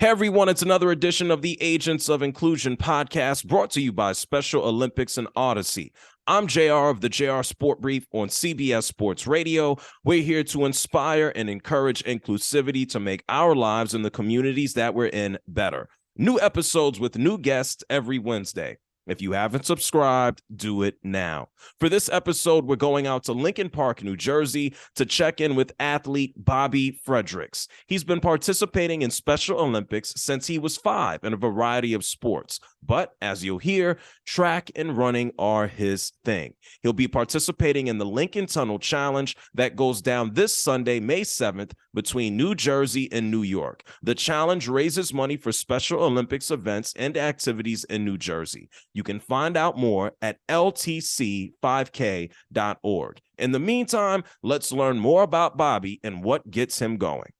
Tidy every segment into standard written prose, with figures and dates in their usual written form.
Hey everyone, it's another edition of the Agents of Inclusion podcast brought to you by Special Olympics and Odyssey. I'm JR of the JR Sport Brief on CBS Sports Radio. We're here to inspire and encourage inclusivity to make our lives in the communities that we're in better. New episodes with new guests every Wednesday. If you haven't subscribed, do it now. For this episode, we're going out to Lincoln Park, New Jersey to check in with athlete Bobby Fredericks. He's been participating in Special Olympics since he was 5 in a variety of sports. But as you'll hear, track and running are his thing. He'll be participating in the Lincoln Tunnel Challenge that goes down this Sunday, May 7th, between New Jersey and New York. The challenge raises money for Special Olympics events and activities in New Jersey. You can find out more at ltc5k.org. In the meantime, let's learn more about Bobby and what gets him going.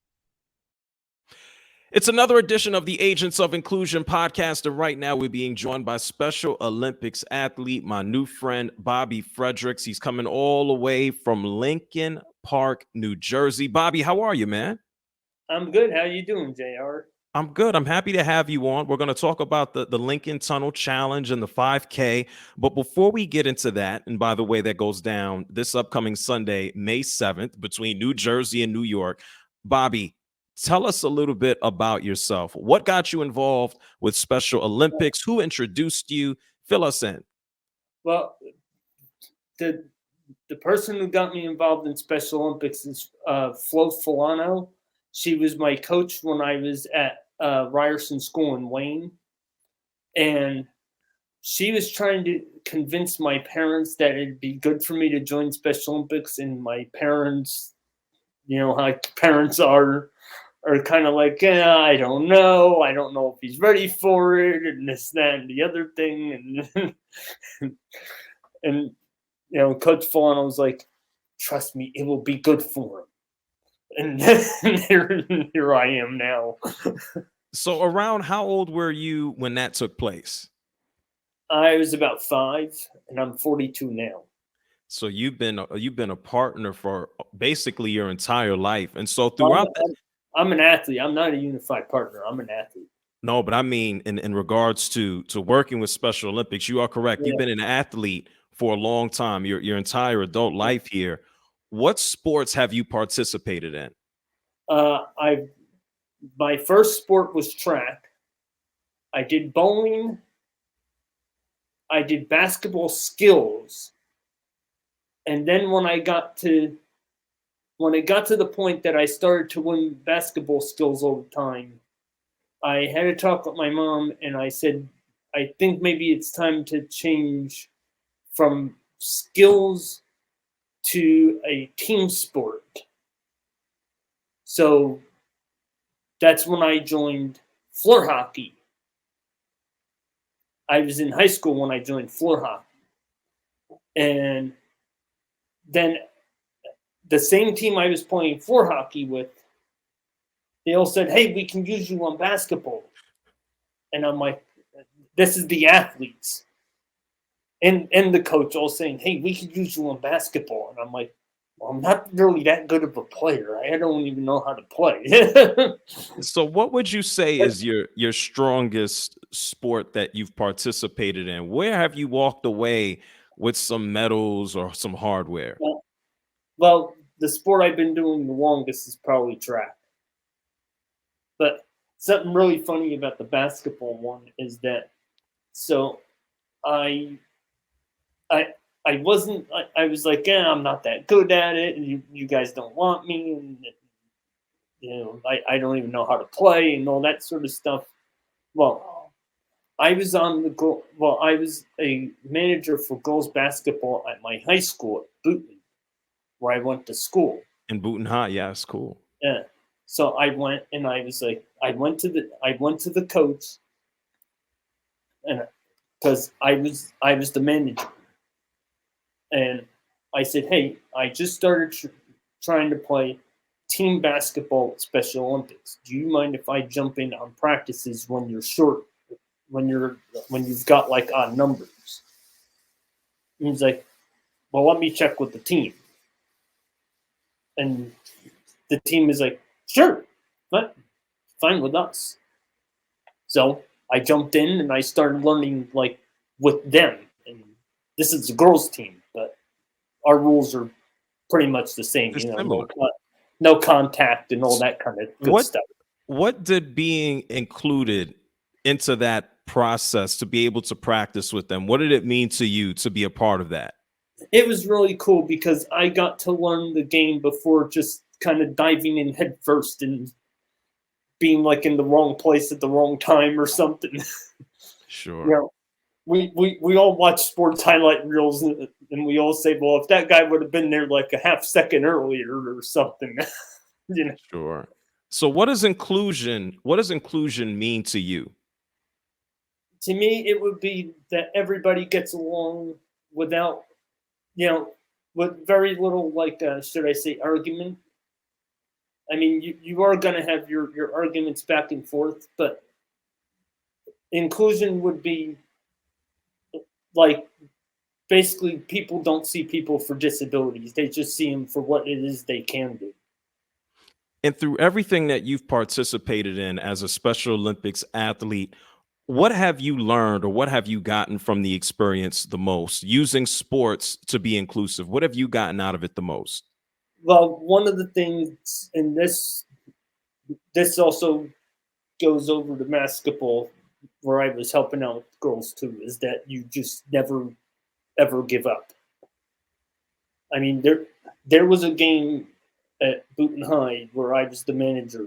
It's another edition of the Agents of Inclusion podcast, and right now we're being joined by Special Olympics athlete, my new friend, Bobby Fredericks. He's coming all the way from Lincoln Park, New Jersey. Bobby, how are you, man? I'm good. How you doing, JR? I'm good. I'm happy to have you on. We're going to talk about the Lincoln Tunnel Challenge and the 5K. But before we get into that, and by the way, that goes down this upcoming Sunday, May 7th, between New Jersey and New York. Bobby, tell us a little bit about yourself. What got you involved with Special Olympics? Who introduced you? Fill us in. Well, the person who got me involved in Special Olympics is Flo Fulano. She was my coach when I was at Ryerson School in Wayne. And she was trying to convince my parents that it'd be good for me to join Special Olympics. And my parents, you know how parents are kind of like, I don't know. I don't know if he's ready for it, and this, that, and the other thing. And you know, Coach Fulano was like, trust me, it will be good for him. And here I am now. So around how old were you when that took place? I was about 5, and I'm 42 now. So you've been a partner for basically your entire life. And so throughout I'm an athlete. I'm not a unified partner. I'm an athlete. No, but I mean, in regards to working with Special Olympics, you are correct. Yeah. You've been an athlete for a long time, your entire adult life here. What sports have you participated in? My first sport was track. I did bowling. I did basketball skills. And then when it got to the point that I started to win basketball skills all the time, I had a talk with my mom, and I said, I think maybe it's time to change from skills to a team sport. So that's when I joined floor hockey. I was in high school when I joined floor hockey. And then the same team I was playing floor hockey with, they all said, hey, we can use you on basketball. And I'm like, this is the athletes. And the coach all saying, hey, we could use you on basketball. And I'm like, well, I'm not really that good of a player. I don't even know how to play. So what would you say is your strongest sport that you've participated in? Where have you walked away with some medals or some hardware? Well, the sport I've been doing the longest is probably track. But something really funny about the basketball one is that, so I was like, I'm not that good at it, and you guys don't want me, and you know, I don't even know how to play and all that sort of stuff. Well, I was a manager for girls basketball at my high school at Booton, where I went to school. In Booton High, yeah, it's cool. Yeah. So I went, and I was like, I went to the coach, and because I was the manager, and I said, hey, I just started trying to play team basketball at Special Olympics. Do you mind if I jump in on practices when you're short, when you've got like odd numbers? And he's like, well, let me check with the team. And the team is like, sure, but fine with us. So I jumped in and I started learning like with them. And this is the girls' team, but our rules are pretty much the same. It's You know, similar. no contact and all that kind of good What stuff. what did being included into that process to be able to practice with them? What did it mean to you to be a part of that? It was really cool because I got to learn the game before just kind of diving in head first and being like in the wrong place at the wrong time or something. Sure. You know, we all watch sports highlight reels and we all say, well, if that guy would have been there like a half second earlier or something, you know. Sure. So what does inclusion mean to you? To me, it would be that everybody gets along without, you know, with very little like should I say argument. I mean, you are going to have your arguments back and forth, but inclusion would be like basically people don't see people for disabilities. They just see them for what it is they can do. And through everything that you've participated in as a Special Olympics athlete, what have you learned or what have you gotten from the experience the most using sports to be inclusive? What have you gotten out of it the most? Well, one of the things, and this also goes over to basketball, where I was helping out with girls too, is that you just never ever give up. I mean, there was a game at Booton High where I was the manager,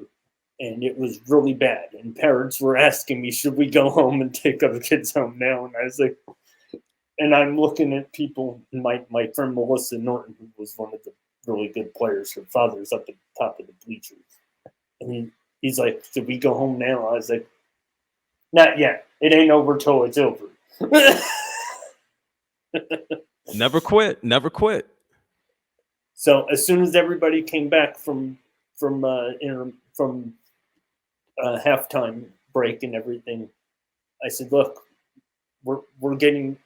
and it was really bad. And parents were asking me, "Should we go home and take our kids home now?" And I was like, and I'm looking at people. My friend Melissa Norton, who was one of the really good players, her father's up at the top of the bleachers, and he's like, "Should we go home now?" I was like, "Not yet. It ain't over till it's over." Never quit. Never quit. So as soon as everybody came back from halftime break and everything, I said, "Look, we're getting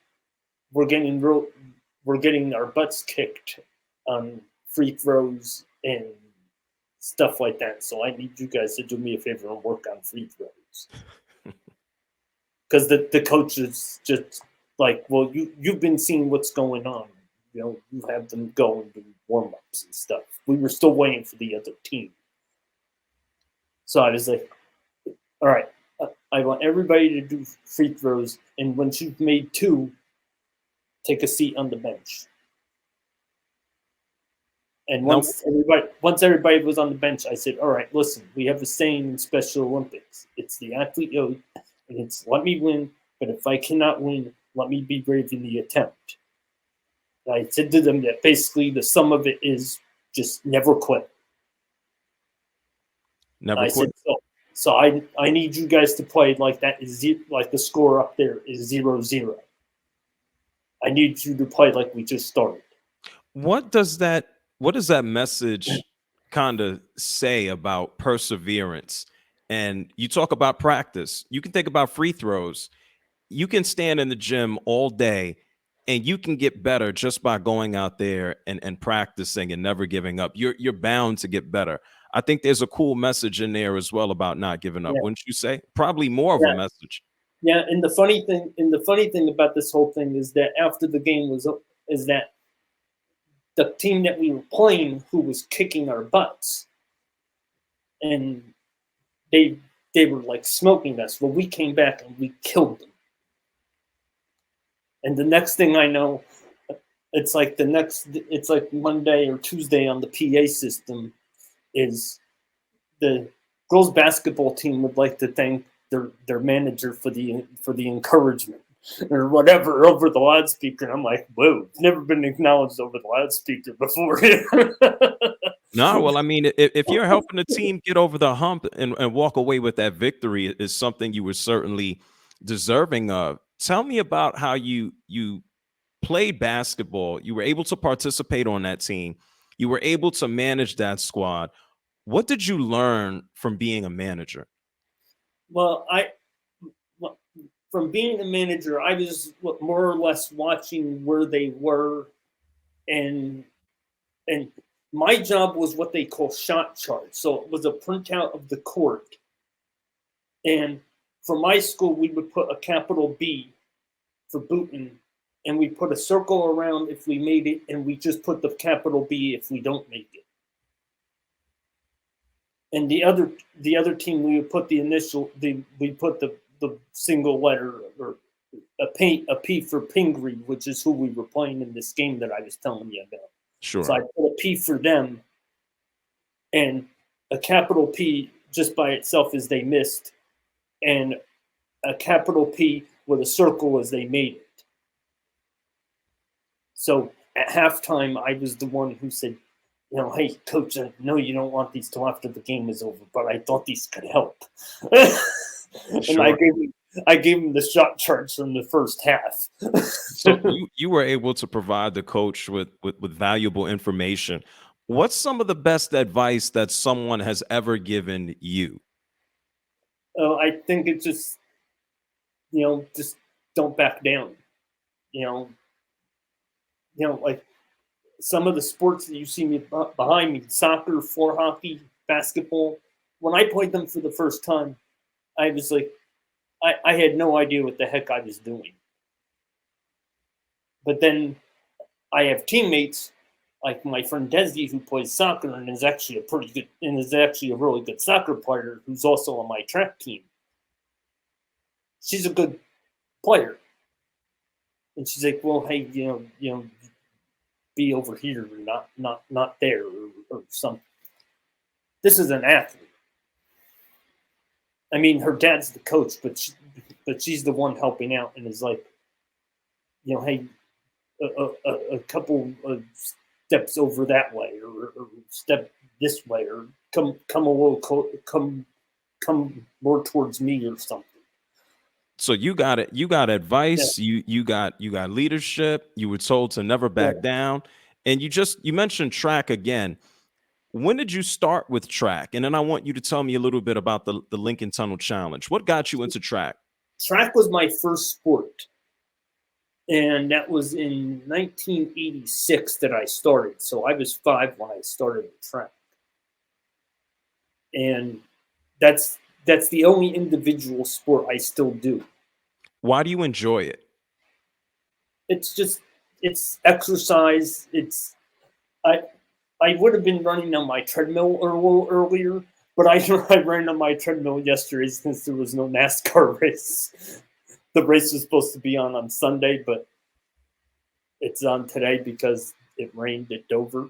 we're getting our butts kicked on free throws and stuff like that. So I need you guys to do me a favor and work on free throws." Because the coach is just like, "Well, you've been seeing what's going on. You know, you have them go and do warm ups and stuff. We were still waiting for the other team." So I was like, "All right, I want everybody to do free throws, and once you've made two, take a seat on the bench." And Now, once everybody was on the bench, I said, "All right, listen, we have a saying in Special Olympics. It's the athlete oath, and it's let me win, but if I cannot win, let me be brave in the attempt." And I said to them that basically the sum of it is just never quit. never I said, quit. so I need you guys to play like that is like the score up there is 0-0. I need you to play like we just started. What does that message kind of say about perseverance? And you talk about practice. You can think about free throws. You can stand in the gym all day and you can get better just by going out there and practicing and never giving up. You're bound to get better. I think there's a cool message in there as well about not giving up, Yeah, wouldn't you say? Probably more of a yeah, message. yeah. And the funny thing about this whole thing is that after the game was up, is that the team that we were playing, who was kicking our butts, and they they were like smoking us. Well, we came back and we killed them. And the next thing I know, it's like Monday or Tuesday on the PA system is the girls basketball team would like to thank their manager for the encouragement or whatever over the loudspeaker. And I'm like, whoa, never been acknowledged over the loudspeaker before. No, well, I mean, if you're helping the team get over the hump and walk away with that victory is something you were certainly deserving of. Tell me about how you played basketball. You were able to participate on that team. You were able to manage that squad. What did you learn from being a manager? Well, well, from being a manager, I was more or less watching where they were, and and my job was what they call shot charts. So it was a printout of the court, and for my school, we would put a capital B for Booton, and we put a circle around if we made it, and we just put the capital B if we don't make it. And the other team, we would put we put the single letter, or a P for Pingree, which is who we were playing in this game that I was telling you about. Sure. So I put a P for them, and a capital P just by itself as they missed, and a capital P with a circle as they made it. So at halftime, I was the one who said, hey, coach, I know you don't want these till after the game is over, but I thought these could help. And Sure. I gave him the shot charts from the first half. So you were able to provide the coach with valuable information. What's some of the best advice that someone has ever given you? I think it's just, just don't back down. Like some of the sports that you see me behind me, soccer, floor hockey, basketball, when I played them for the first time, I was like, I had no idea what the heck I was doing. But then I have teammates like my friend Desi, who plays soccer and is actually a really good soccer player, who's also on my track team. She's a good player. And she's like, well, hey, be over here, not there, or something. This is an athlete. I mean, her dad's the coach, but she's the one helping out, and is like, hey, a couple of steps over that way, or step this way, or come a little come more towards me, or something. So you got it. You got advice. Yeah. You got leadership. You were told to never back down. And you mentioned track again. When did you start with track? And then I want you to tell me a little bit about the Lincoln Tunnel Challenge. What got you into track? Track was my first sport. And that was in 1986 that I started. So I was 5 when I started with track. And that's the only individual sport I still do. Why do you enjoy it? It's exercise. I would have been running on my treadmill a little earlier, but I ran on my treadmill yesterday since there was no NASCAR race. The race was supposed to be on Sunday, but it's on today because it rained at Dover.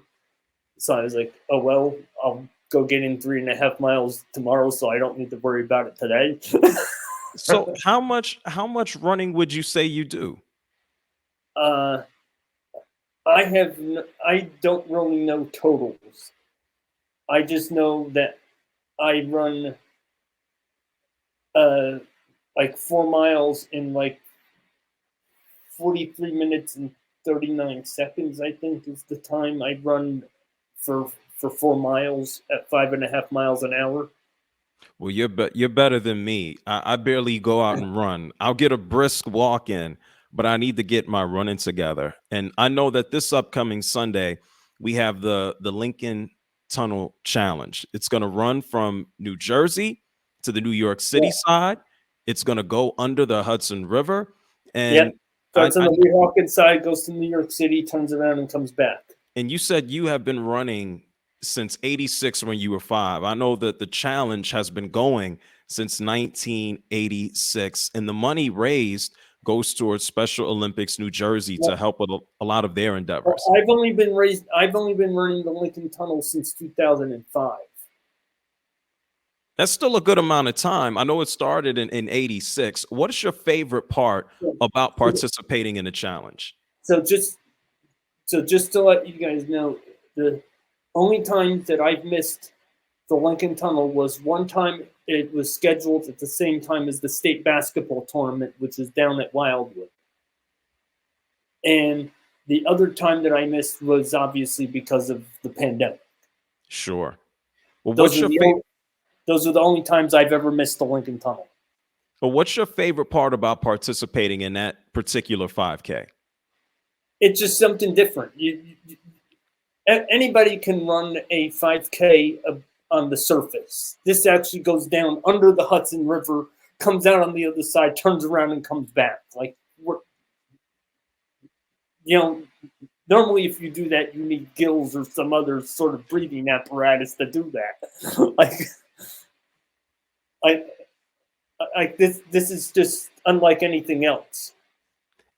So I was like, oh, well, I'll go get in 3.5 miles tomorrow, so I don't need to worry about it today. So how much running would you say you do? I don't really know totals. I just know that I run like 4 miles in like 43 minutes and 39 seconds, I think is the time I run for 4 miles at 5.5 miles an hour. Well, you're better than me. I barely go out and run. I'll get a brisk walk in, but I need to get my running together. And I know that this upcoming Sunday, we have the Lincoln Tunnel Challenge. It's going to run from New Jersey to the New York City side. It's going to go under the Hudson River. And starts on the Weehawken side, goes to New York City, turns around and comes back. And you said you have been running since 86 when you were 5. I know that the challenge has been going since 1986, and the money raised goes towards Special Olympics New Jersey to help with a lot of their endeavors. Well, I've only been running the Lincoln Tunnel since 2005. That's still a good amount of time. I know it started in 86. What is your favorite part about participating in the challenge? So just to let you guys know, the only time that I've missed the Lincoln Tunnel was one time. It was scheduled at the same time as the state basketball tournament, which is down at Wildwood. And the other time that I missed was obviously because of the pandemic. Sure. Well, those are the only times I've ever missed the Lincoln Tunnel. Well, what's your favorite part about participating in that particular 5K? It's just something different. Anybody can run a 5K on the surface. This actually goes down under the Hudson River comes out on the other side, turns around, and comes back. Like, normally if you do that, you need gills or some other sort of breathing apparatus to do that. like this is just unlike anything else.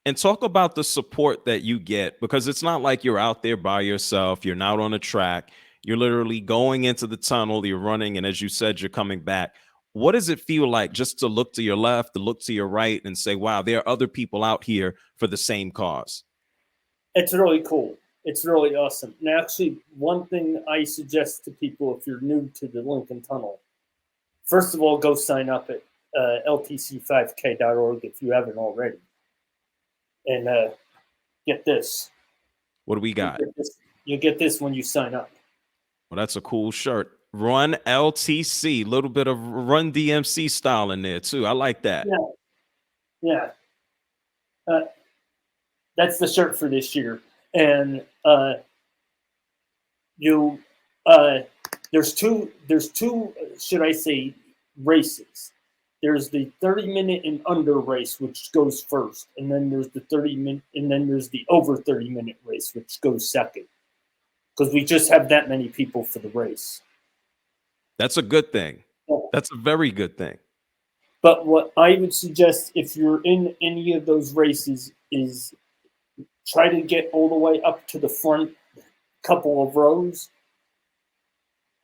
And talk about the support that you get, because it's not like you're out there by yourself. You're not on a track. You're literally going into the tunnel, you're running, and as you said, you're coming back. What does it feel like just to look to your left, to look to your right, and say, wow, there are other people out here for the same cause? It's really cool. It's really awesome. And actually, one thing I suggest to people if you're new to the Lincoln Tunnel, first of all, go sign up at ltc5k.org if you haven't already. And get this. What do we got? You'll get this when you sign up. Well, that's a cool shirt. Run LTC, a little bit of Run DMC style in there too. I like that. Yeah. That's the shirt for this year. And there's two, should I say, races. There's the 30-minute and under race, which goes first, and then there's the 30-minute, and then there's the over 30-minute race, which goes second. Because we just have that many people for the race. That's a good thing. That's a very good thing. But what I would suggest if you're in any of those races is try to get all the way up to the front couple of rows,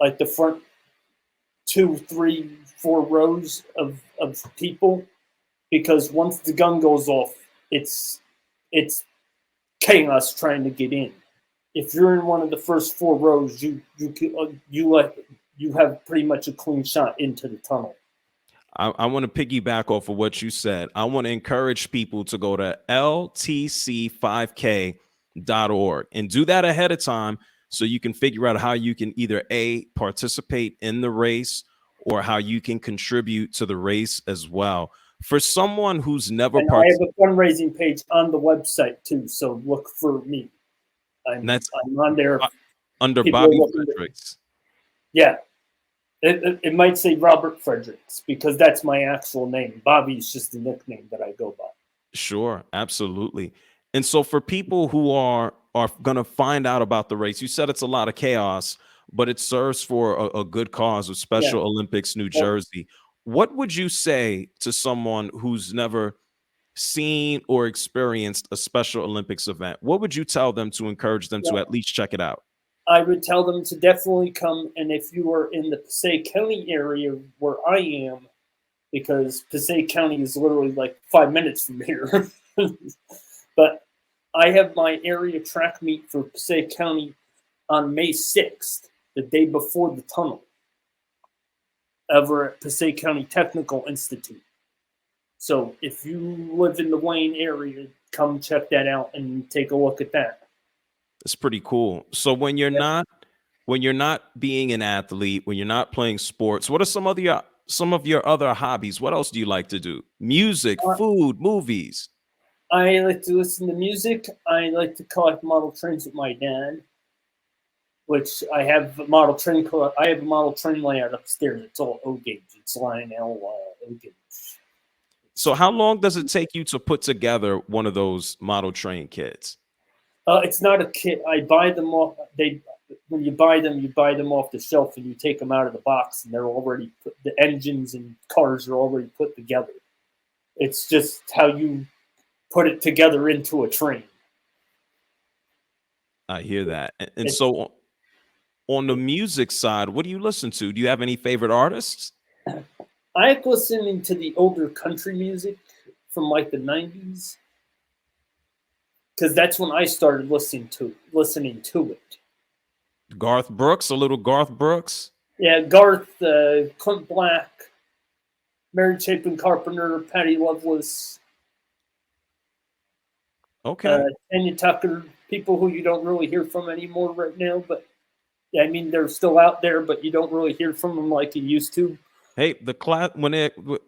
like the front 2, 3, 4 rows of people, because once the gun goes off, it's chaos trying to get in. If you're in one of the first 4 rows, you have pretty much a clean shot into the tunnel. I want to piggyback off of what you said. I want to encourage people to go to ltc5k.org and do that ahead of time so you can figure out how you can either A, participate in the race, or how you can contribute to the race as well. For someone who's never I have a fundraising page on the website too, so look for me. I'm on there under Bobby Fredericks. Yeah. It might say Robert Fredericks because that's my actual name. Bobby's just a nickname that I go by. Sure, absolutely. And so for people who are going to find out about the race, you said it's a lot of chaos, but it serves for a good cause of Special Olympics New Jersey. What would you say to someone who's never seen or experienced a Special Olympics event? What would you tell them to encourage them to at least check it out? I would tell them to definitely come, and if you are in the Passaic County area where I am, because Passaic County is literally like 5 minutes from here, but I have my area track meet for Passaic County on May 6th, the day before the tunnel, over at Passaic County Technical Institute. So if you live in the Wayne area, come check that out and take a look at that. It's pretty cool. So when you're not being an athlete, when you're not playing sports, what are some of your other hobbies? What else do you like to do? Music, food, movies. I like to listen to music. I like to collect model trains with my dad, which I have a model train layout upstairs. It's all O gauge. It's Lionel O gauge. So how long does it take you to put together one of those model train kits? It's not a kit. I buy them off. When you buy them off the shelf, and you take them out of the box, and they're already the engines and cars are already put together. It's just how you put it together into a train. I hear that. And so on the music side, what do you listen to? Do you have any favorite artists? I like listening to the older country music from like the 90s. Because that's when I started listening to it. Garth Brooks, a little Garth Brooks. Yeah, Garth, Clint Black, Mary Chapin Carpenter, Patty Loveless. Okay. Tanya Tucker, people who you don't really hear from anymore right now, but I mean they're still out there, but you don't really hear from them like you used to. Hey,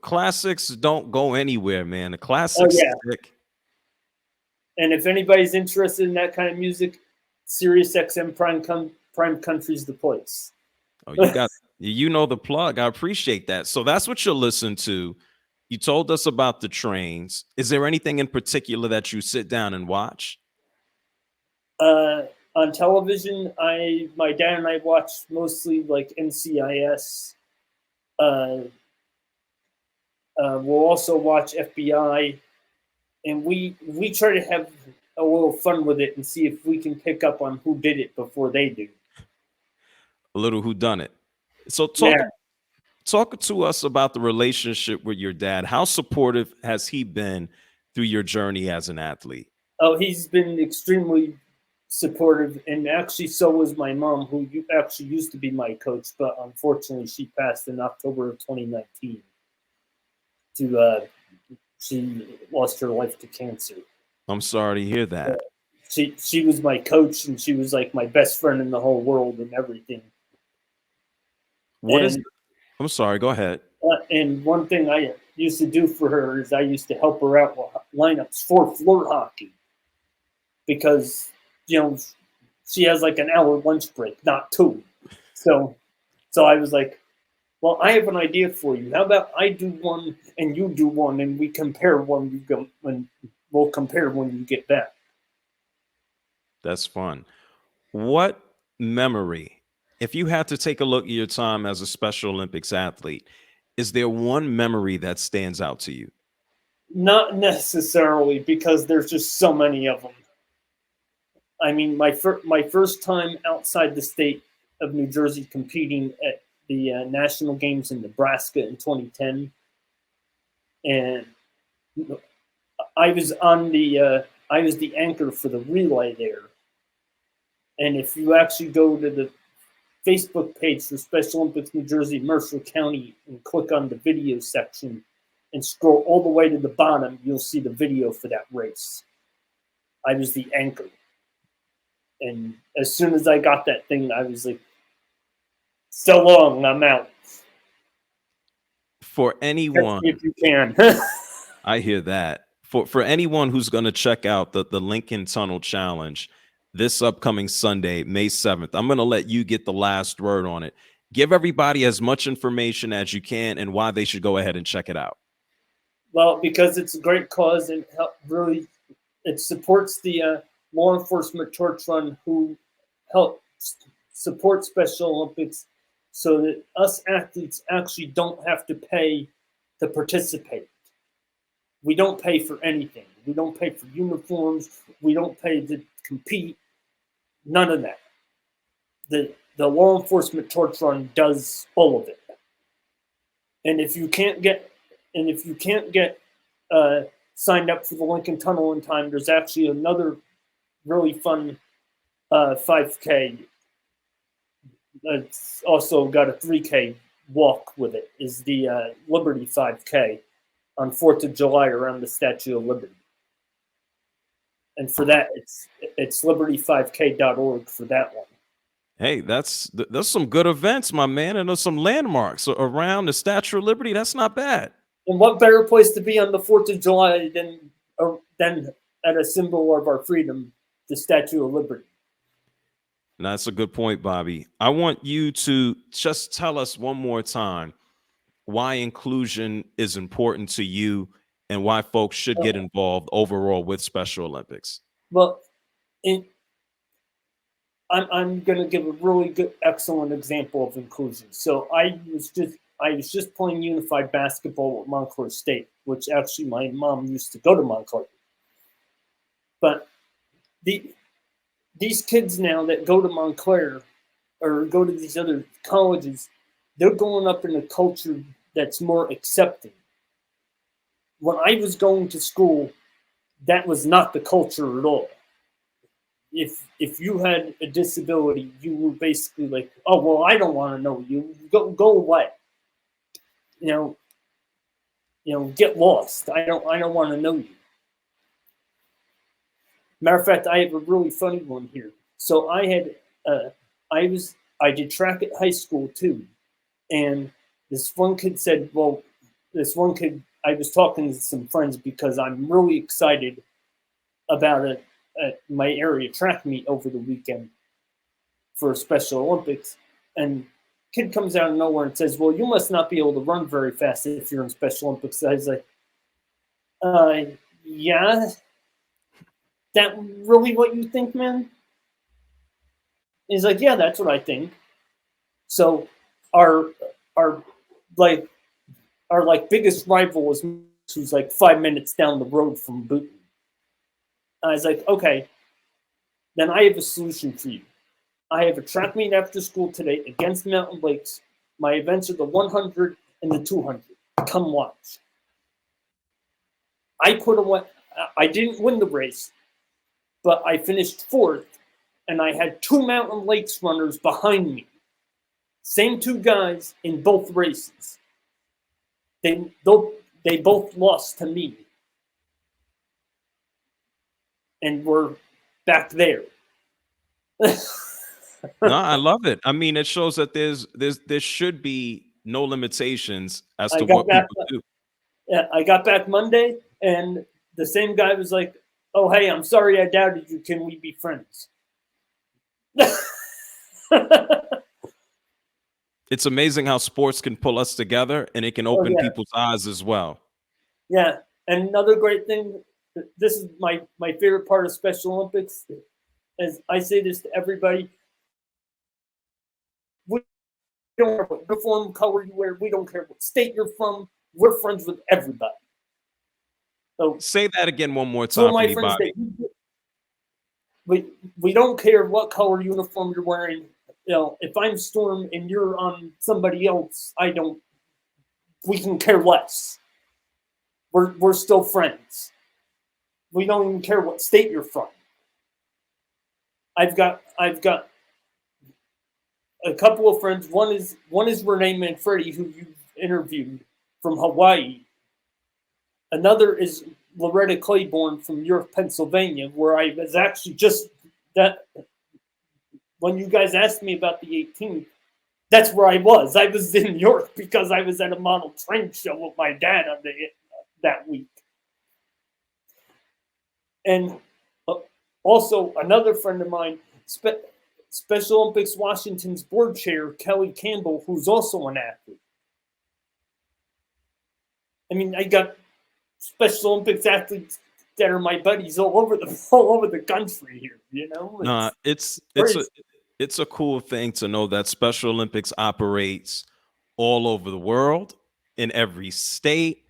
classics don't go anywhere, man. The classics stick. And if anybody's interested in that kind of music, Sirius XM Prime Country's the place. Oh, you know the plug. I appreciate that. So that's what you'll listen to You told us about the trains. Is there anything in particular that you sit down and watch? On television, my dad and I watch mostly like NCIS. Uh, we'll also watch FBI, and we try to have a little fun with it and see if we can pick up on who did it before they do. A little whodunit. So Yeah. talk to us about the relationship with your dad. How supportive has he been through your journey as an athlete? Oh, he's been extremely supportive, and actually, so was my mom, who actually used to be my coach, but unfortunately, she passed in October of 2019. She lost her life to cancer. I'm sorry to hear that. She was my coach, and she was like my best friend in the whole world and everything. I'm sorry, go ahead. And one thing I used to do for her is I used to help her out with lineups for floor hockey, because she has like an hour lunch break, not two. So I was like, well, I have an idea for you. How about I do one and you do one, and we compare we'll compare when you get back. That's fun. What memory, if you had to take a look at your time as a Special Olympics athlete, is there one memory that stands out to you? Not necessarily, because there's just so many of them. I mean, my first time outside the state of New Jersey competing at the national games in Nebraska in 2010, and I was the anchor for the relay there. And if you actually go to the Facebook page for Special Olympics New Jersey, Mercer County, and click on the video section and scroll all the way to the bottom, you'll see the video for that race. I was the anchor. And as soon as I got that thing, I was like, so long, I'm out. For anyone, if you can. I hear that. For anyone who's going to check out the Lincoln Tunnel Challenge this upcoming Sunday, May 7th, I'm going to let you get the last word on it. Give everybody as much information as you can and why they should go ahead and check it out. Well, because it's a great cause, and it supports the law enforcement torch run, who help support Special Olympics, so that us athletes actually don't have to pay to participate. We don't pay for anything. We don't pay for uniforms. We don't pay to compete. None of that. The law enforcement torch run does all of it. And if you can't get signed up for the Lincoln Tunnel in time, there's actually another really fun 5K. It's also got a 3K walk with it. Is the Liberty 5K on 4th of July around the Statue of Liberty. And for that, it's liberty5k.org for that one. Hey, that's some good events, my man, and there's some landmarks around the Statue of Liberty. That's not bad. And what better place to be on the 4th of July than at a symbol of our freedom, the Statue of Liberty? And that's a good point, Bobby. I want you to just tell us one more time why inclusion is important to you and why folks should get involved overall with Special Olympics. Well, I'm going to give a really good, excellent example of inclusion. So I was just playing unified basketball at Montclair State, which actually my mom used to go to Montclair. But these kids now that go to Montclair or go to these other colleges, they're going up in a culture that's more accepting. When I was going to school, that was not the culture at all. If you had a disability, you were basically like, oh, well, I don't want to know you. Go away. Get lost. I don't want to know you. Matter of fact, I have a really funny one here. So I did track at high school too, and this one kid said, I was talking to some friends because I'm really excited about my area track meet over the weekend for Special Olympics, and kid comes out of nowhere and says, well, you must not be able to run very fast if you're in Special Olympics. I was like, yeah, that really what you think, man? He's like, yeah, that's what I think. So our biggest rival was who's like 5 minutes down the road from Boonton. I was like, okay, then I have a solution for you. I have a track meet after school today against Mountain Lakes. My events are the 100 and the 200. Come watch. I didn't win the race, but I finished 4th, and I had 2 Mountain Lakes runners behind me. Same 2 guys in both races. They both lost to me. And we're back there. No, I love it. I mean, it shows that there should be no limitations as to what people do. Yeah, I got back Monday, and the same guy was like, "Oh, hey, I'm sorry I doubted you. Can we be friends?" It's amazing how sports can pull us together, and it can open people's eyes as well. Yeah, and another great thing, this is my favorite part of Special Olympics, as I say this to everybody. We don't care what uniform color you wear. We don't care what state you're from. We're friends with everybody. So say that again one more time, my friends, Bobby. We don't care what color uniform you're wearing. You know, if I'm Storm and you're on somebody else, we can care less. We're still friends. We don't even care what state you're from. I've got a couple of friends. One is Renee Manfredi, who you interviewed, from Hawaii. Another is Loretta Claiborne from York, Pennsylvania, where I was actually just that. When you guys asked me about the 18th, that's where I was. I was in York because I was at a model train show with my dad that week. And also another friend of mine, Special Olympics Washington's board chair, Kelly Campbell, who's also an athlete. I mean, I got Special Olympics athletes that are my buddies all over the country here. You know, it's a cool thing to know that Special Olympics operates all over the world, in every state,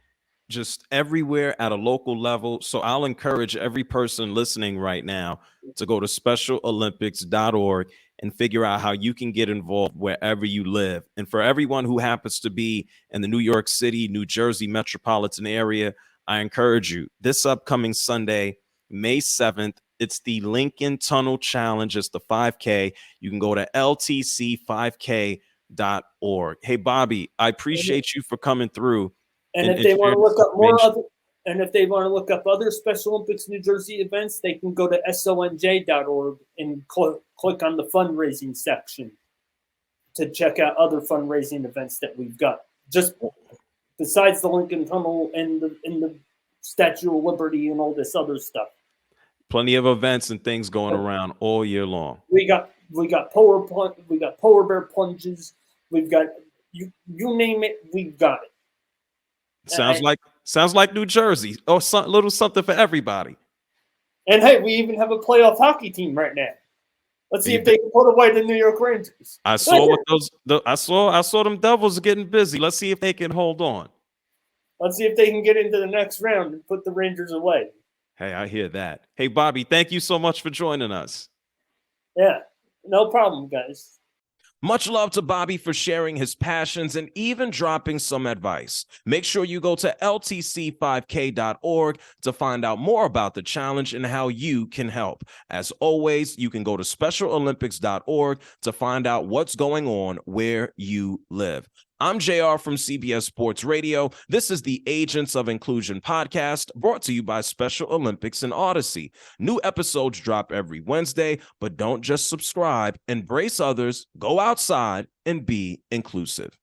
just everywhere at a local level. So I'll encourage every person listening right now to go to specialolympics.org and figure out how you can get involved wherever you live. And for everyone who happens to be in the New York City, New Jersey metropolitan area, I encourage you, this upcoming Sunday, May 7th, it's the Lincoln Tunnel Challenge. It's the 5K. You can go to ltc5k.org. Hey, Bobby, I appreciate you for coming through. And if they want to look up if they want to look up other Special Olympics New Jersey events, they can go to sonj.org and click on the fundraising section to check out other fundraising events that we've got. Just besides the Lincoln Tunnel and the Statue of Liberty and all this other stuff. Plenty of events and things going around all year long. We got polar bear plunges. We've got you name it, we've got it. Sounds like New Jersey. Oh, little something for everybody. And hey, we even have a playoff hockey team right now. Let's see if they can put away the New York Rangers. I saw I saw them Devils getting busy. Let's see if they can hold on. Let's see if they can get into the next round and put the Rangers away. Hey, I hear that. Hey, Bobby, thank you so much for joining us. Yeah, no problem, guys. Much love to Bobby for sharing his passions and even dropping some advice. Make sure you go to ltc5k.org to find out more about the challenge and how you can help. As always, you can go to specialolympics.org to find out what's going on where you live. I'm JR from CBS Sports Radio. This is the Agents of Inclusion podcast, brought to you by Special Olympics and Odyssey. New episodes drop every Wednesday, but don't just subscribe. Embrace others, go outside, and be inclusive.